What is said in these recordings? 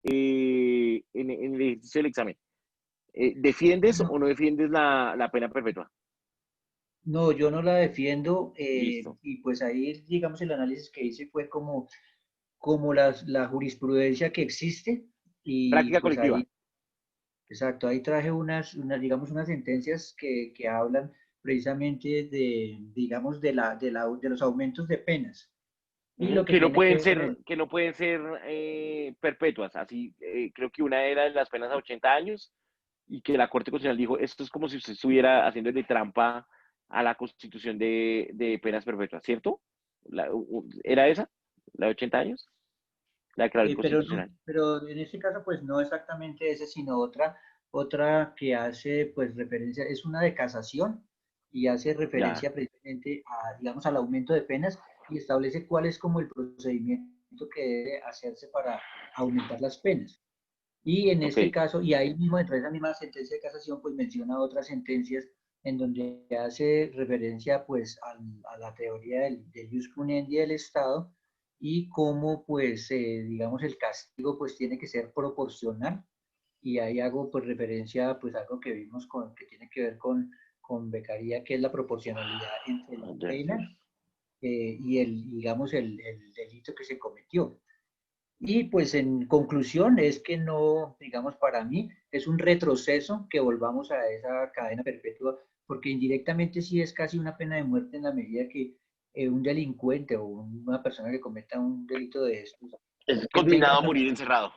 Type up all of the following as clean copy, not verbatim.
en el ejercicio del examen. ¿Defiendes No, o no defiendes la pena perpetua? no, yo no la defiendo Listo. y pues ahí, digamos, el análisis que hice fue como la jurisprudencia que existe y Práctica pues colectiva. ahí, exacto, ahí traje digamos, unas sentencias que hablan precisamente digamos, de los aumentos de penas y Ujú. lo que tiene que ver con el, Que no pueden ser perpetuas. Así, creo que una era de las penas a 80 años y que la Corte Constitucional dijo, esto es como si usted estuviera haciéndole trampa a la Constitución de penas perpetuas, ¿cierto? ¿Era esa? ¿La de 80 años? La declaró el pero no, Constitucional. pero en este caso pues no exactamente ese, sino otra que hace pues referencia, es una de casación y hace Ya, referencia precisamente a, digamos, al aumento de penas y establece cuál es como el procedimiento que debe hacerse para aumentar las penas. Y en ok. este caso, y ahí mismo dentro de esa misma sentencia de casación, pues menciona otras sentencias en donde hace referencia pues a la teoría del jus puniendi del Estado y cómo pues digamos el castigo pues tiene que ser proporcional y ahí hago pues referencia pues a algo que vimos que tiene que ver con Beccaria, que es la proporcionalidad entre la Ya, sí. pena y digamos el delito que se cometió. Y pues en conclusión es que no, digamos, para mí es un retroceso que volvamos a esa cadena perpetua, porque indirectamente sí es casi una pena de muerte en la medida que un delincuente o una persona que cometa un delito de estos, Es que tenga, condenado a morir encerrado.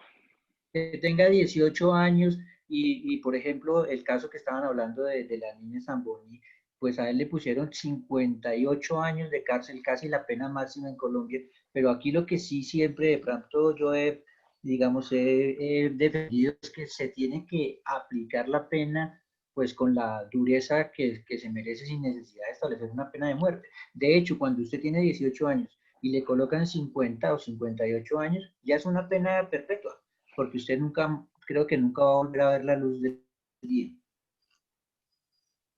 que tenga 18 años por ejemplo, el caso que estaban hablando de la niña Zamboni, pues a él le pusieron 58 años de cárcel, casi la pena máxima en Colombia, pero aquí lo que sí siempre de pronto yo he, digamos, he defendido es que se tiene que aplicar la pena pues con la dureza que se merece sin necesidad de establecer una pena de muerte. De hecho, cuando usted tiene 18 años y le colocan 50 o 58 años, ya es una pena perpetua porque usted nunca, creo que nunca va a volver a ver la luz del día.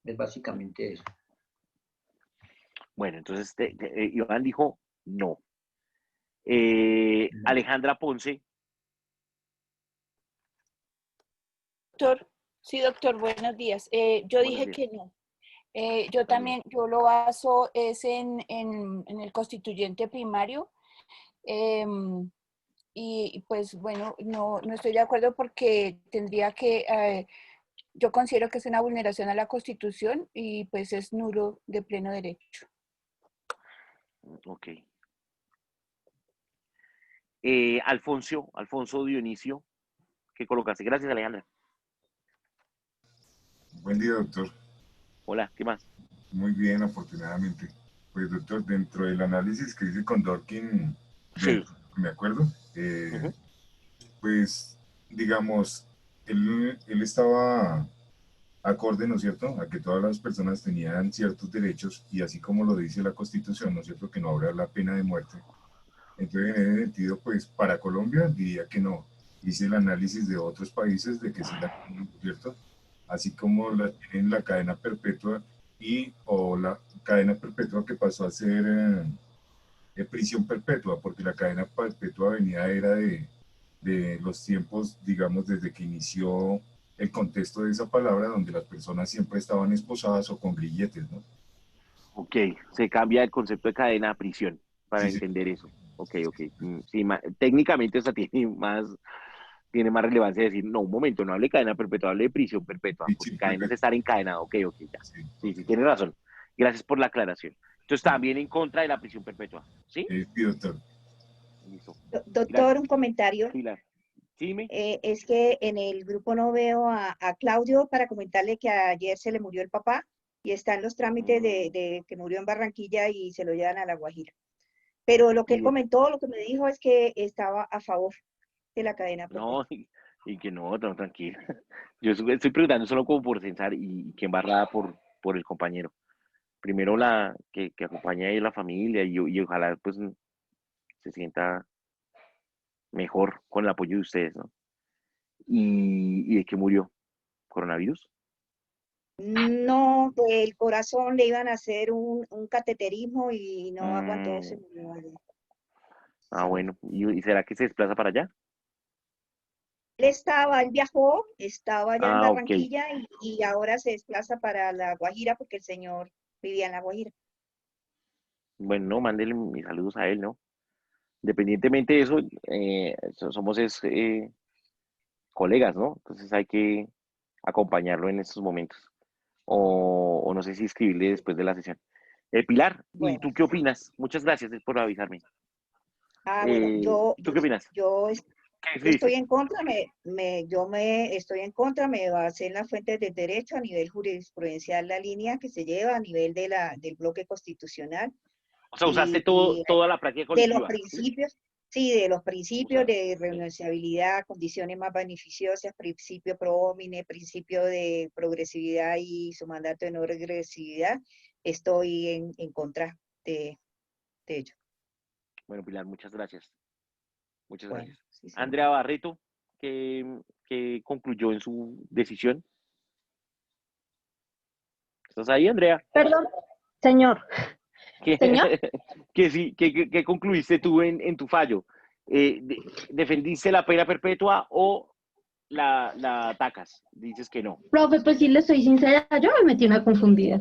Es básicamente eso. Bueno, entonces Iván dijo no. Alejandra Ponce, Doctor, sí, doctor, buenos días. Yo buenos dije días. que no. Yo También. también, yo lo baso es en el constituyente primario. Y pues bueno, no estoy de acuerdo porque tendría yo considero que es una vulneración a la Constitución y pues es nulo de pleno derecho. Ok. Alfonso Dionisio, ¿qué colocaste? Gracias, Alejandra. Buen día, doctor. Hola, ¿qué más? Muy bien, afortunadamente. Pues, doctor, dentro del análisis que hice con Dorkin, Sí. dentro de lo que me acuerdo, Ujú. pues, digamos, él estaba acorde, ¿no es cierto?, a que todas las personas tenían ciertos derechos y así como lo dice la Constitución, ¿no es cierto?, que no habrá la pena de muerte. Entonces, en ese sentido, pues, para Colombia diría que no. Hice el análisis de otros países de que sí la tienen, ¿no es cierto?, así como la tienen la cadena perpetua o la cadena perpetua que pasó a ser prisión perpetua, porque la cadena perpetua venía era de los tiempos, digamos, desde que inició el contexto de esa palabra, donde las personas siempre estaban esposadas o con grilletes, ¿no? Ok, se cambia el concepto de cadena a prisión para Sí, sí, entender eso. Ok, ok. Sí, técnicamente esa tiene más relevancia decir, no, un momento, no hable de cadena perpetua, hable de prisión perpetua, porque prisión cadena es perpetua. estar encadenado. Ok, ok, ya. Sí, Sí, ok. sí, tiene razón. Gracias por la aclaración. Entonces, Sí, también en contra de la prisión perpetua. ¿Sí? sí, doctor. Listo. Doctor, Gracias. un comentario. Pilar. ¿Sí, dime? Es que en el grupo no veo a Claudio para comentarle que ayer se le murió el papá y está en los trámites Mm, de que murió en Barranquilla y se lo llevan a La Guajira. Pero lo que él y, comentó, lo que me dijo es que estaba a favor de la cadena no, perpetua. y que no, no, tranquila. Yo estoy preguntando solo como por censar y quién va a por el compañero. Primero que acompañe ahí la familia y ojalá pues se sienta mejor con el apoyo de ustedes, ¿no? Y de qué murió, coronavirus. No, del corazón le iban a hacer un cateterismo y no aguantó, se Mm, murió ayer. ah, Sí. bueno, ¿y será que se desplaza para allá? él viajó, estaba allá en Ah, ok. Barranquilla y ahora se desplaza para La Guajira porque el señor vivía en La Guajira. Bueno, no, mándele mis saludos a él, ¿no? Independientemente de eso, somos colegas, ¿no? Entonces hay que acompañarlo en estos momentos. O no sé si escribirle después de la sesión. Pilar, ¿y Bueno, tú qué opinas? Muchas gracias por avisarme. bueno, ¿Tú qué opinas? yo ¿Qué estoy dices? en contra, estoy en contra, me basé en las fuentes del derecho a nivel jurisprudencial, la línea que se lleva a nivel del bloque constitucional O sea, usaste y toda la práctica de los colectiva, ¿sí? principios, sí, de los principios Usaste, de ok. renunciabilidad, condiciones más beneficiosas, principio pro homine, principio de progresividad y su mandato de no regresividad, estoy en contra de ello. Bueno, Pilar, muchas gracias. Muchas Bueno, gracias. sí, señor. Andrea Barreto, ¿qué concluyó en su decisión? ¿Estás ahí, Andrea? Perdón, señor. ¿Qué, Señor, sí, qué concluiste tú en tu fallo? ¿Defendiste la pena perpetua o la atacas? Dices que no. profe, pues sí le soy sincera, yo me metí una confundida.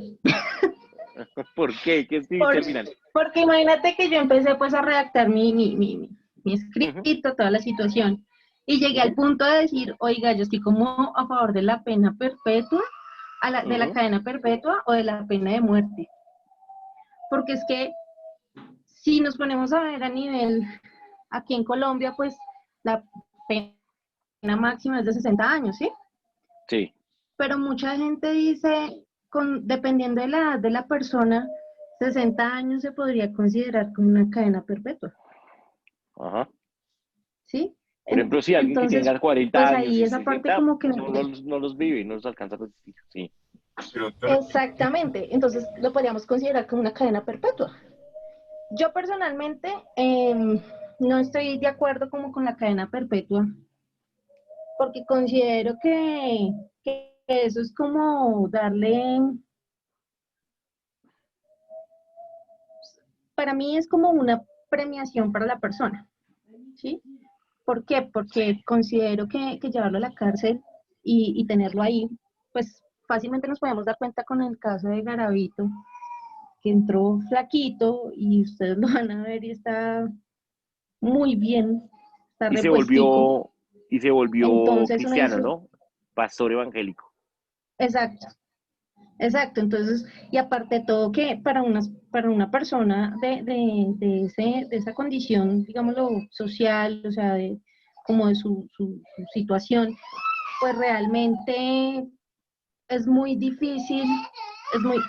¿Por qué? ¿Qué escribiste Por- al final? porque imagínate que yo empecé pues a redactar mi Ujú, escrito, toda la situación, y llegué al ujú, punto de decir, oiga, yo estoy como a favor de la pena perpetua, de la ujú. cadena perpetua o de la pena de muerte. Porque es que si nos ponemos a ver a nivel, aquí en Colombia, pues la pena máxima es de 60 años, ¿sí? Sí, Pero mucha gente dice, dependiendo de la edad de la persona, 60 años se podría considerar como una cadena perpetua, ajá. ¿sí? Por ejemplo, si alguien que Entonces, tenga 40 pues años ahí y esa parte 60, como que no los vive, no los alcanza a resistir. Sí. Pero doctora, exactamente, entonces lo podríamos considerar como una cadena perpetua. Yo personalmente no estoy de acuerdo como con la cadena perpetua, porque considero que eso es como darle, para mí es como una premiación para la persona, ¿sí? ¿Por qué? Porque considero que llevarlo a la cárcel y tenerlo ahí, pues fácilmente nos podemos dar cuenta con el caso de Garavito, que entró flaquito y ustedes lo van a ver y está muy bien, está Y se repuestico. volvió, y se volvió Entonces uno cristiano, dice, ¿no? Pastor evangélico. exacto, exacto. Entonces, y aparte de todo que para una persona de esa condición, digámoslo, social, o sea, como de su situación, pues realmente es muy difícil,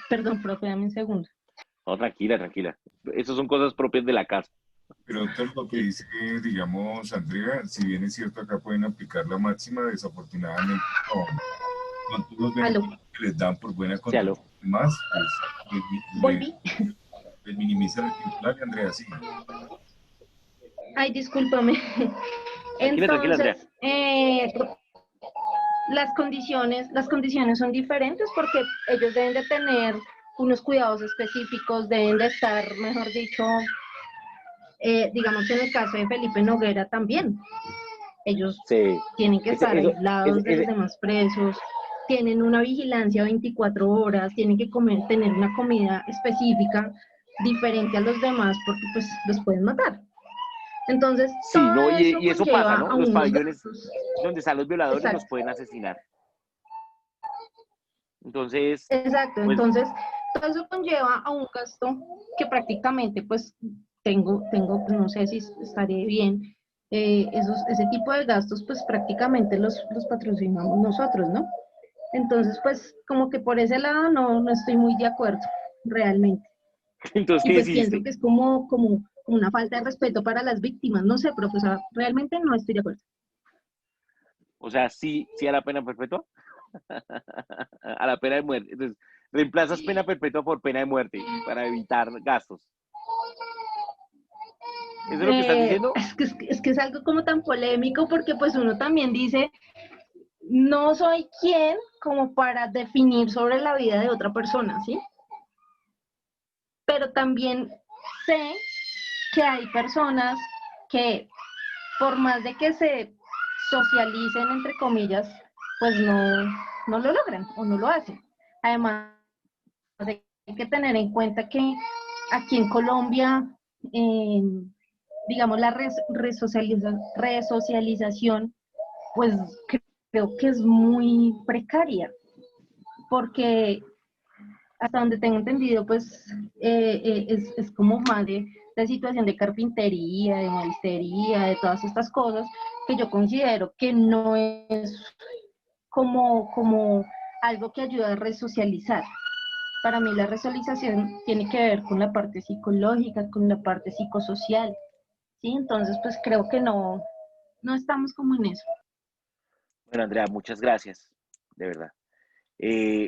perdón, profe, dame un segundo. No, tranquila, tranquila. Esas son cosas propias de la casa. pero doctor, lo que Sí. dice, digamos, Andrea, si bien es cierto, acá pueden aplicar la máxima, desafortunadamente, con todos los Aló, beneficios que les dan por buena Sí, conducta aló. y demás, pues volví. les minimizan el titular, Andrea, sí. Ay, discúlpame. Tranquila, tranquila, Andrea. Entonces, las condiciones son diferentes porque ellos deben de tener unos cuidados específicos, deben de estar, mejor dicho, digamos en el caso de Felipe Noguera también. Ellos Sí. tienen que estar Eso, aislados de los demás presos, tienen una vigilancia 24 horas, tienen que tener una comida específica diferente a los demás porque pues los pueden matar. Entonces, sí, todo no, eso y eso pasa, conlleva ¿no? a Los unos pabellones gastos. donde están los violadores los Exacto, pueden asesinar. Entonces, exacto. pues, Entonces, todo eso conlleva a un gasto que prácticamente, pues, pues, no sé si estaré bien, ese tipo de gastos, pues, prácticamente los patrocinamos nosotros, ¿no? Entonces, pues, como que por ese lado no estoy muy de acuerdo, realmente. entonces, Y ¿qué pues pienso decidiste? que es como una falta de respeto para las víctimas, no sé, profesor, realmente no estoy de acuerdo. O sea, sí a la pena perpetua, a la pena de muerte. Entonces, reemplazas pena perpetua por pena de muerte para evitar gastos. ¿Eso es lo que estás diciendo? Es que es algo como tan polémico porque pues uno también dice, no soy quien como para definir sobre la vida de otra persona, ¿sí? Pero también sé que hay personas que por más de que se socialicen, entre comillas, pues no lo logran o no lo hacen. Además, hay que tener en cuenta que aquí en Colombia, digamos, la resocialización, pues creo que es muy precaria, porque hasta donde tengo entendido, pues es como más de la situación de carpintería, de maestría, de todas estas cosas, que yo considero que no es como algo que ayuda a resocializar. Para mí la resocialización tiene que ver con la parte psicológica, con la parte psicosocial, ¿sí? Entonces, pues creo que no estamos como en eso. Bueno, Andrea, muchas gracias, de verdad.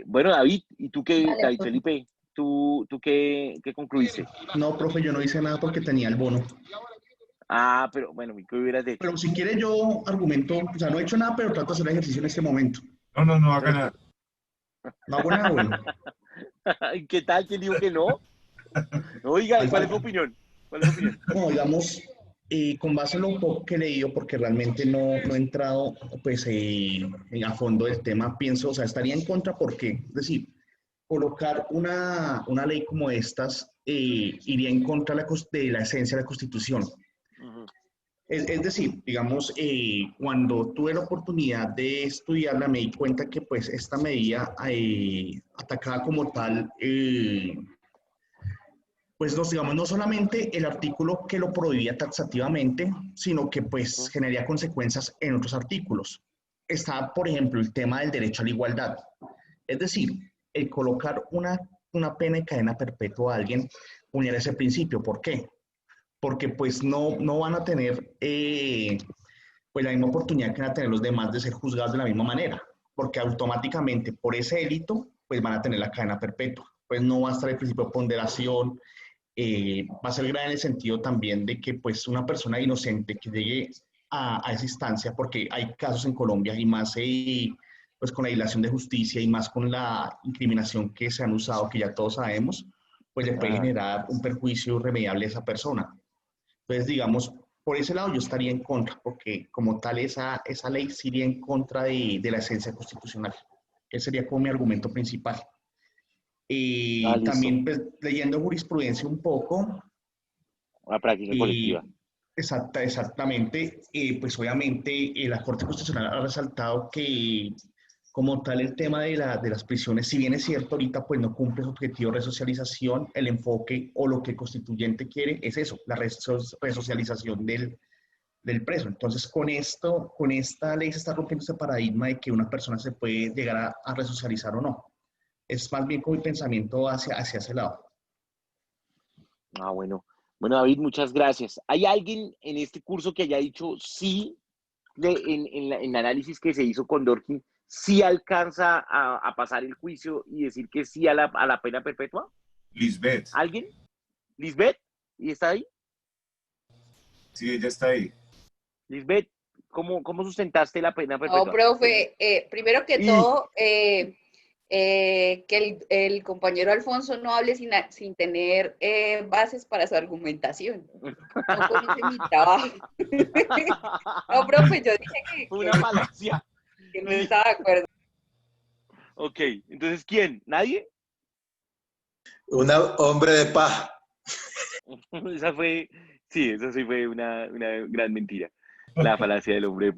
Bueno, David, ¿y tú qué, Dale, David profe. Felipe, tú qué concluiste? No, profe, yo no hice nada porque tenía el bono. Ah, pero bueno, ¿qué hubieras hecho? Pero si quiere yo argumento, o sea, no he hecho nada, pero trato de hacer ejercicio en este momento. No haga nada. No hago nada, bueno. ¿Qué tal? ¿Quién dijo que no? Oiga, Ahí ¿cuál es falta. tu opinión? ¿Cuál es tu opinión? No, digamos, con base en lo poco que he leído, porque realmente no he entrado pues, a fondo del tema, pienso, o sea, estaría en contra porque, es decir, colocar una ley como estas iría en contra de la esencia de la Constitución. Ujú. Es decir, digamos, cuando tuve la oportunidad de estudiarla, me di cuenta que pues esta medida atacaba como tal, pues digamos, no solamente el artículo que lo prohibía taxativamente, sino que pues generaría consecuencias en otros artículos. Está, por ejemplo, el tema del derecho a la igualdad. Es decir, el colocar una pena de cadena perpetua a alguien uniera ese principio. ¿Por qué? Porque pues no van a tener pues la misma oportunidad que van a tener los demás de ser juzgados de la misma manera, porque automáticamente por ese delito pues van a tener la cadena perpetua, pues no va a estar el principio de ponderación, va a ser grave en el sentido también de que pues una persona inocente que llegue a esa instancia, porque hay casos en Colombia y más pues con la dilación de justicia y más con la incriminación que se han usado, que ya todos sabemos, pues le puede Ajá. generar un perjuicio irremediable a esa persona. Entonces, digamos, por ese lado yo estaría en contra, porque como tal esa ley sí iría en contra de la esencia constitucional. Ese sería como mi argumento principal. Ah, Y listo. también pues, leyendo jurisprudencia un poco, La práctica colectiva. exactamente, pues obviamente la Corte Constitucional ha resaltado que como tal el tema de las prisiones, si bien es cierto ahorita pues no cumple su objetivo de resocialización, el enfoque o lo que el constituyente quiere es eso, la resocialización del preso. Entonces con esta ley se está rompiendo este paradigma de que una persona se puede llegar a resocializar o no. Es más bien como mi pensamiento hacia ese lado. Ah, bueno. Bueno, David, muchas gracias. ¿Hay alguien en este curso que haya dicho sí en el análisis que se hizo con Dorkin, sí alcanza a pasar el juicio y decir que sí a la pena perpetua? Lisbeth, ¿Alguien? ¿Lisbeth? ¿Y está ahí? sí, ella está ahí. Lisbeth, ¿cómo sustentaste la pena No, perpetua? profe, primero que Y todo, que el compañero Alfonso no hable sin tener bases para su argumentación. No conoce mi trabajo. No, profe, yo dije fue una falacia. que no estaba de acuerdo. Ok, entonces, ¿quién? ¿Nadie? Un hombre de paz. Esa sí fue una gran mentira. La falacia del hombre.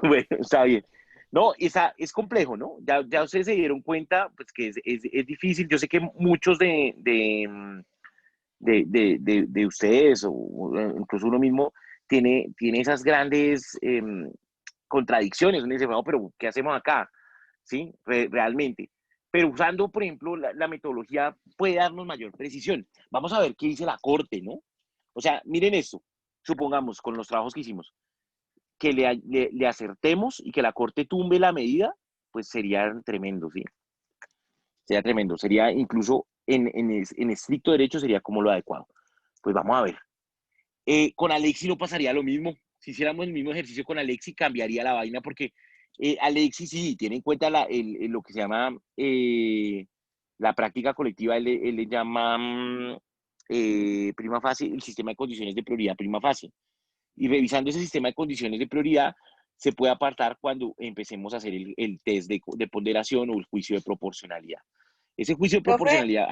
Bueno, está bien. No, es complejo, ¿no? Ya ustedes se dieron cuenta, pues que es difícil. Yo sé que muchos de ustedes, o incluso uno mismo, tiene esas grandes contradicciones. Uno dice, bueno, pero ¿qué hacemos acá? ¿Sí? Realmente. Pero usando, por ejemplo, la metodología puede darnos mayor precisión. Vamos a ver qué dice la Corte, ¿no? O sea, miren esto, supongamos, con los trabajos que hicimos, que le acertemos y que la Corte tumbe la medida, pues sería tremendo, ¿sí? Sería tremendo, sería incluso en estricto derecho sería como lo adecuado. Pues vamos a ver. Con Alexi no pasaría lo mismo. Si hiciéramos el mismo ejercicio con Alexi, cambiaría la vaina porque Alexi sí tiene en cuenta lo que se llama la práctica colectiva, él le llama prima facie, el sistema de condiciones de prioridad prima facie. Y revisando ese sistema de condiciones de prioridad, se puede apartar cuando empecemos a hacer el test de ponderación o el juicio de proporcionalidad. Ese juicio de Profe, proporcionalidad,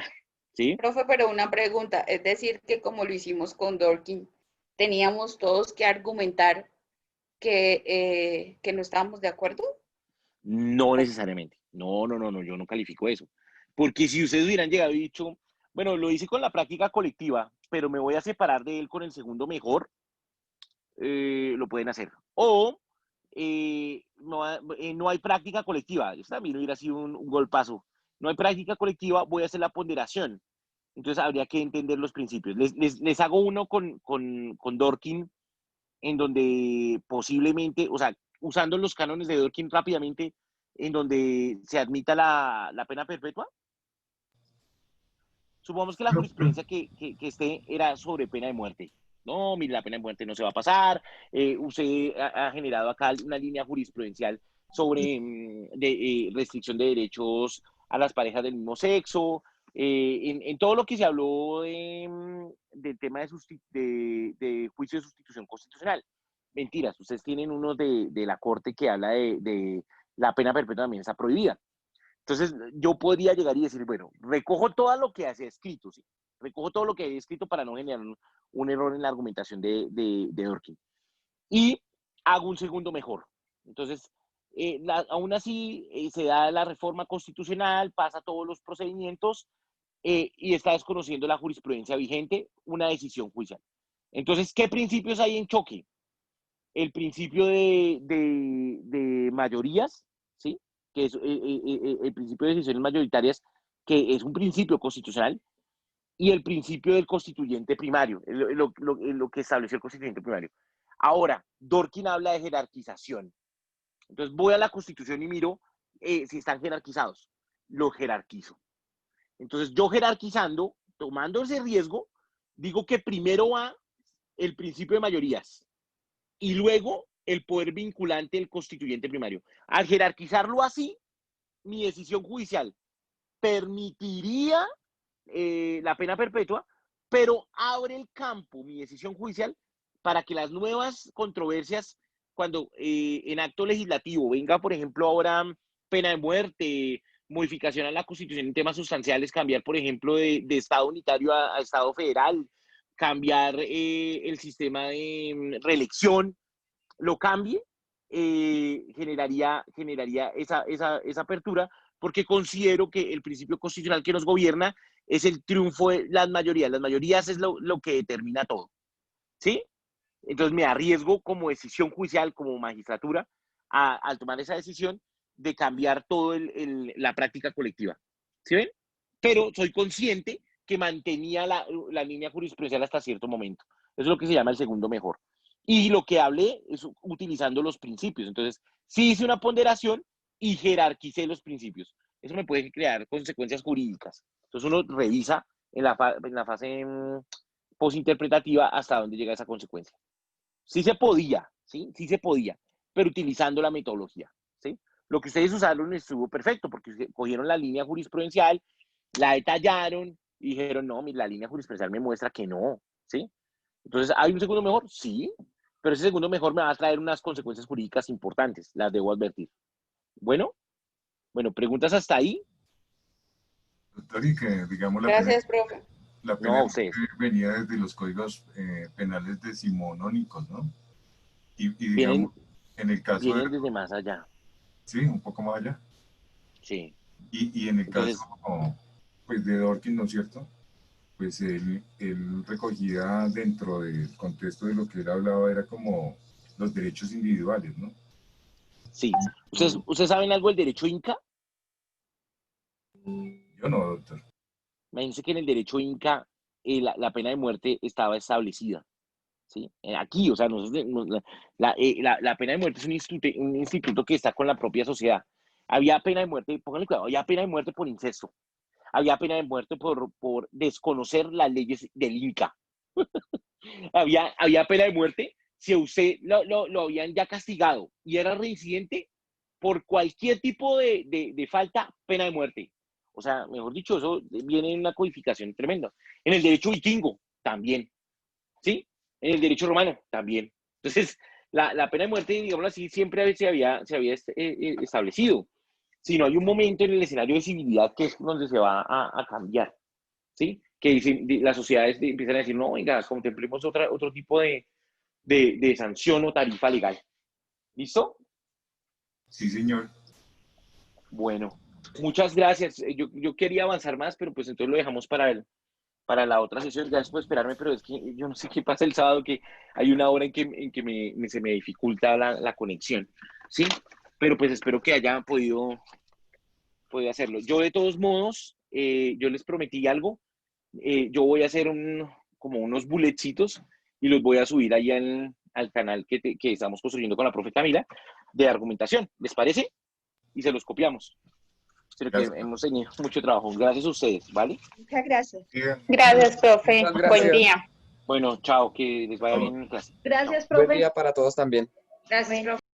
¿sí? profe, pero una pregunta, es decir, que como lo hicimos con Dworkin, teníamos todos que argumentar que no estábamos de acuerdo. No necesariamente. No, yo no califico eso. Porque si ustedes hubieran llegado y dicho, bueno, lo hice con la práctica colectiva, pero me voy a separar de él con el segundo mejor, lo pueden hacer. O no hay práctica colectiva. Eso también hubiera sido un golpazo. No hay práctica colectiva, voy a hacer la ponderación. Entonces habría que entender los principios. Les hago uno con Dworkin, en donde posiblemente, o sea, usando los cánones de Dworkin rápidamente, en donde se admita la pena perpetua. Supongamos que la jurisprudencia que esté era sobre pena de muerte. No, mire, la pena de muerte no se va a pasar. Usted ha generado acá una línea jurisprudencial sobre restricción de derechos a las parejas del mismo sexo. En todo lo que se habló del tema de juicio de sustitución constitucional. Mentiras, ustedes tienen uno de la Corte que habla de la pena perpetua también está prohibida. Entonces, yo podría llegar y decir, bueno, recojo todo lo que se ha escrito, ¿sí? Recojo todo lo que he escrito para no generar un error en la argumentación de Dworkin. Y hago un segundo mejor. Entonces, aún así, se da la reforma constitucional, pasa todos los procedimientos y está desconociendo la jurisprudencia vigente, una decisión judicial. Entonces, ¿qué principios hay en choque? El principio de mayorías, ¿sí? Que es el principio de decisiones mayoritarias, que es un principio constitucional, y el principio del constituyente primario, lo que estableció el constituyente primario. Ahora, Dworkin habla de jerarquización. Entonces voy a la Constitución y miro si están jerarquizados. Lo jerarquizo. Entonces yo jerarquizando, tomando ese riesgo, digo que primero va el principio de mayorías y luego el poder vinculante del constituyente primario. Al jerarquizarlo así, mi decisión judicial permitiría la pena perpetua, pero abre el campo, mi decisión judicial, para que las nuevas controversias, cuando en acto legislativo venga, por ejemplo, ahora pena de muerte, modificación a la Constitución en temas sustanciales, cambiar, por ejemplo, de Estado unitario a Estado federal, cambiar el sistema de reelección, lo cambie, generaría esa apertura, porque considero que el principio constitucional que nos gobierna es el triunfo de las mayorías. Las mayorías es lo que determina todo, ¿sí? Entonces me arriesgo como decisión judicial, como magistratura, al tomar esa decisión de cambiar todo la práctica colectiva, ¿sí ven? Pero soy consciente que mantenía la línea jurisprudencial hasta cierto momento. Eso es lo que se llama el segundo mejor. Y lo que hablé es utilizando los principios. Entonces, sí hice una ponderación y jerarquicé los principios. Eso me puede crear consecuencias jurídicas. Entonces uno revisa en la fase posinterpretativa hasta dónde llega esa consecuencia. Sí se podía, ¿sí? Sí se podía, pero utilizando la metodología, ¿sí? Lo que ustedes usaron estuvo perfecto, porque cogieron la línea jurisprudencial, la detallaron y dijeron, no, la línea jurisprudencial me muestra que no, ¿sí? Entonces, ¿hay un segundo mejor? Sí, pero ese segundo mejor me va a traer unas consecuencias jurídicas importantes, las debo advertir. Bueno, preguntas hasta ahí. Doctor, y que digamos Gracias, profe. La pena venía desde los códigos penales decimonónicos, ¿no? Y digamos, en el caso vienen desde más allá. Sí, un poco más allá. Sí. Y en el caso pues, de Dworkin, ¿no es cierto? Pues él recogía dentro del contexto de lo que él hablaba, era como los derechos individuales, ¿no? Sí. ¿Ustedes saben algo del derecho inca? Yo no, doctor. Imagínense que en el derecho inca la pena de muerte estaba establecida, ¿sí? Aquí, o sea, la pena de muerte es un instituto que está con la propia sociedad. Había pena de muerte, pónganle cuidado, había pena de muerte por incesto. Había pena de muerte por desconocer las leyes del Inca. había pena de muerte si a usted lo habían ya castigado y era reincidente por cualquier tipo de falta, pena de muerte. O sea, mejor dicho, eso viene en una codificación tremenda. En el derecho vikingo, también. ¿Sí? En el derecho romano, también. Entonces, la pena de muerte, digámoslo así, siempre se había establecido, sino hay un momento en el escenario de civilidad que es donde se va a cambiar, ¿sí? Que las sociedades empiezan a decir, no, venga, contemplemos otro tipo de sanción o tarifa legal. ¿Listo? Sí, señor. Bueno, muchas gracias. Yo quería avanzar más, pero pues entonces lo dejamos para la otra sesión. Gracias por esperarme, pero es que yo no sé qué pasa el sábado, que hay una hora en que se me dificulta la conexión, ¿sí? Pero pues espero que haya podido hacerlo. Yo de todos modos, yo les prometí algo. Yo voy a hacer como unos bulletcitos y los voy a subir ahí al canal que estamos construyendo con la profe Camila de argumentación. ¿Les parece? Y se los copiamos. Pero que hemos tenido mucho trabajo. Gracias a ustedes, ¿vale? Muchas gracias. Gracias, profe. Muchas Buen gracias. día. Bueno, chao, que les vaya bien en clase. Gracias, Buen profe. día para todos también. Gracias, profe.